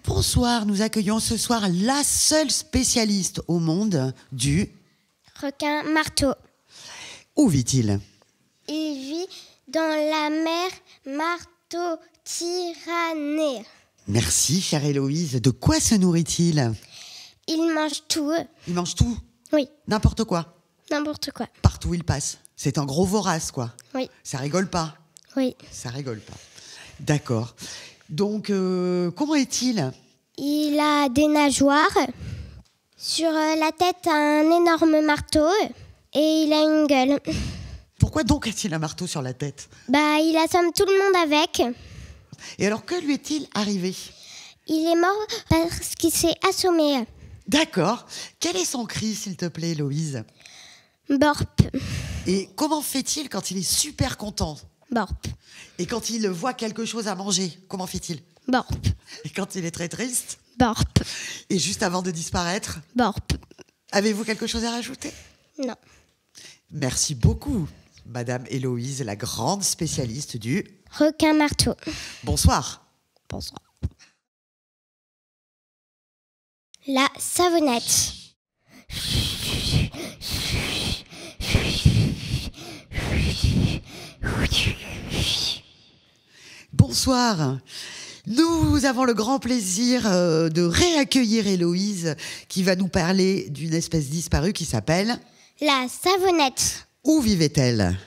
Bonsoir, nous accueillons ce soir la seule spécialiste au monde du requin marteau. Où vit-il? Il vit dans la mer Marteau-Tyrannée. Merci, chère Héloïse. De quoi se nourrit-il? Il mange tout. Il mange tout? Oui. N'importe quoi? N'importe quoi. Partout où il passe. C'est un gros vorace, quoi. Oui. Ça rigole pas? Oui. Ça rigole pas. D'accord. Donc, comment est-il? Il a des nageoires. Sur la tête, un énorme marteau. Et il a une gueule. Pourquoi donc a-t-il un marteau sur la tête? Il assomme tout le monde avec. Et alors, que lui est-il arrivé? Il est mort parce qu'il s'est assommé. D'accord. Quel est son cri, s'il te plaît, Héloïse? Borp. Et comment fait-il quand il est super content? Borp. Et quand il voit quelque chose à manger, comment fait-il? Borp. Et quand il est très triste? Borp. Et juste avant de disparaître? Borp. Avez-vous quelque chose à rajouter? Non. Merci beaucoup, Madame Héloïse, la grande spécialiste du requin marteau. Bonsoir. Bonsoir. La savonnette. Bonsoir. Nous avons le grand plaisir de réaccueillir Héloïse qui va nous parler d'une espèce disparue qui s'appelle la savonnette. Où vivait-elle?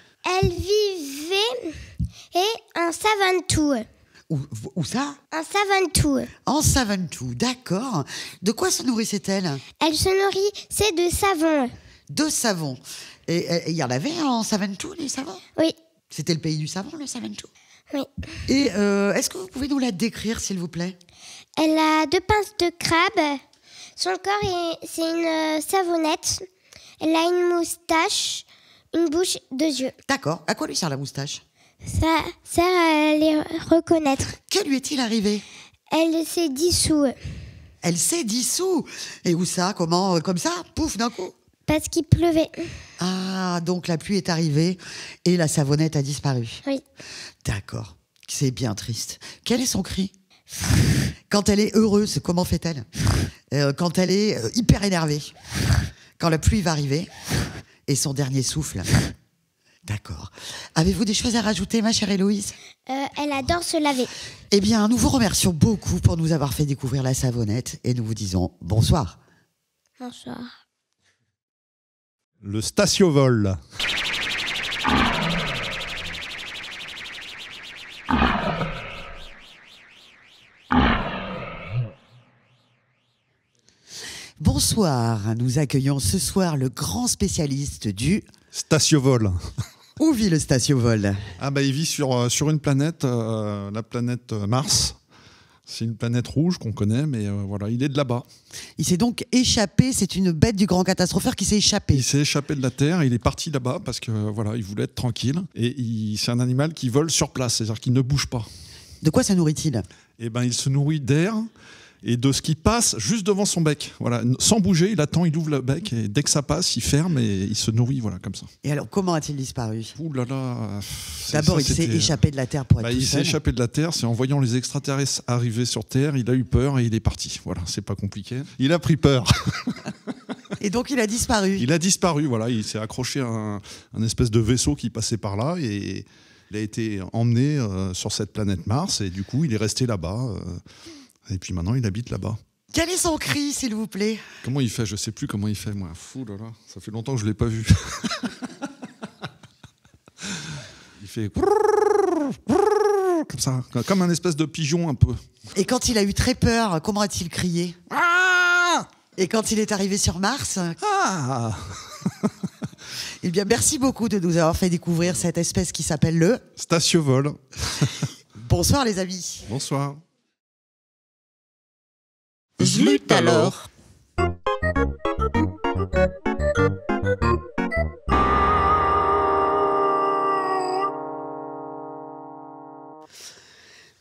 Elle vivait en Savantou. Où ça? En Savantou. En Savantou, d'accord. De quoi se nourrissait-elle? Elle se nourrissait de savon. De savon. Et il y en avait en Savantou, les savons? Oui. C'était le pays du savon, le Savantou? Oui. Et est-ce que vous pouvez nous la décrire, s'il vous plaît? Elle a 2 pinces de crabe. Son corps, c'est une savonnette. Elle a une moustache, une bouche, 2 yeux. D'accord. À quoi lui sert la moustache? Ça sert à les reconnaître. Que lui est-il arrivé? Elle s'est dissoute. Elle s'est dissoute? Et où ça? Comment? Comme ça? Pouf, d'un coup? Parce qu'il pleuvait. Ah, donc la pluie est arrivée et la savonnette a disparu. Oui. D'accord. C'est bien triste. Quel est son cri? Quand elle est heureuse, comment fait-elle? Quand elle est hyper énervée? Quand la pluie va arriver et son dernier souffle? D'accord. Avez-vous des choses à rajouter, ma chère Héloïse? Elle adore se laver. Eh bien, nous vous remercions beaucoup pour nous avoir fait découvrir la savonnette et nous vous disons bonsoir. Bonsoir. Le statiovol. Bonsoir, nous accueillons ce soir le grand spécialiste du statiovol. Où vit le statiovol? Ah bah il vit sur une planète, la planète Mars. C'est une planète rouge qu'on connaît, mais voilà, il est de là-bas. Il s'est donc échappé, c'est une bête du grand catastropheur qui s'est échappé. Il s'est échappé de la Terre, il est parti là-bas parce que voilà, il voulait être tranquille. Et c'est un animal qui vole sur place, c'est-à-dire qu'il ne bouge pas. De quoi se nourrit-il? Eh ben, il se nourrit d'air et de ce qui passe juste devant son bec. Voilà, sans bouger, il attend, il ouvre le bec et dès que ça passe, il ferme et il se nourrit, voilà, comme ça. Et alors, comment a-t-il disparu? Ouh là là. D'abord, il s'est échappé de la Terre pour être tout il s'est seul. échappé de la Terre, c'est en voyant les extraterrestres arriver sur Terre, il a eu peur et il est parti. Voilà, c'est pas compliqué. Il a pris peur. Et donc, il a disparu. Il a disparu, voilà. Il s'est accroché à un espèce de vaisseau qui passait par là et il a été emmené sur cette planète Mars et du coup, il est resté là-bas. Et puis maintenant, il habite là-bas. Quel est son cri, s'il vous plaît? Comment il fait? Je sais plus comment il fait, moi. Fou là là, ça fait longtemps que je l'ai pas vu. Il fait comme ça, comme un espèce de pigeon un peu. Et quand il a eu très peur, comment a-t-il crié? Et quand il est arrivé sur Mars? Eh bien, merci beaucoup de nous avoir fait découvrir cette espèce qui s'appelle le statiovol. Bonsoir les amis. Bonsoir. Zlut alors.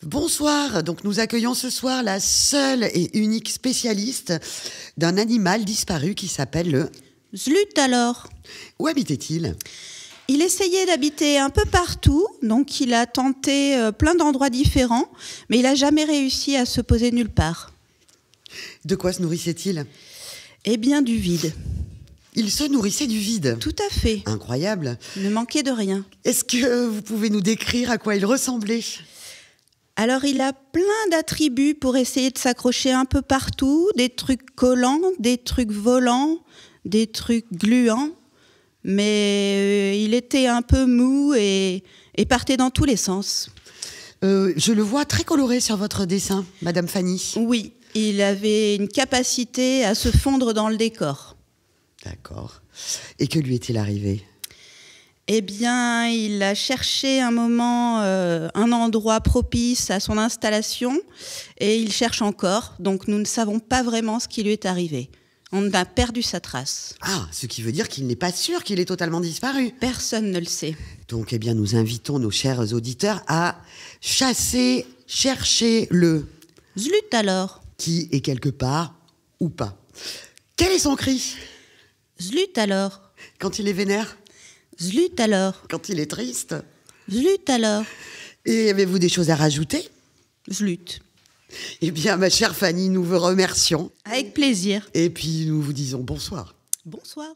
Bonsoir, donc nous accueillons ce soir la seule et unique spécialiste d'un animal disparu qui s'appelle le Zlut alors. Où habitait-il? Il essayait d'habiter un peu partout, donc il a tenté plein d'endroits différents, mais il n'a jamais réussi à se poser nulle part. De quoi se nourrissait-il? Eh bien, du vide. Il se nourrissait du vide? Tout à fait. Incroyable. Il ne manquait de rien. Est-ce que vous pouvez nous décrire à quoi il ressemblait? Alors, il a plein d'attributs pour essayer de s'accrocher un peu partout, des trucs collants, des trucs volants, des trucs gluants, mais il était un peu mou et partait dans tous les sens. Je le vois très coloré sur votre dessin, Madame Fanny. Oui, il avait une capacité à se fondre dans le décor. D'accord. Et que lui est-il arrivé? Eh bien, il a cherché un moment un endroit propice à son installation et il cherche encore. Donc, nous ne savons pas vraiment ce qui lui est arrivé. On a perdu sa trace. Ah, ce qui veut dire qu'il n'est pas sûr qu'il est totalement disparu. Personne ne le sait. Donc, eh bien, nous invitons nos chers auditeurs à chercher le Zlut alors. Qui est quelque part ou pas. Quel est son cri? Zlut alors. Quand il est vénère? Zlut alors. Quand il est triste? Zlut alors. Et avez-vous des choses à rajouter? Zlut. Eh bien, ma chère Fanny, nous vous remercions. Avec plaisir. Et puis, nous vous disons bonsoir. Bonsoir.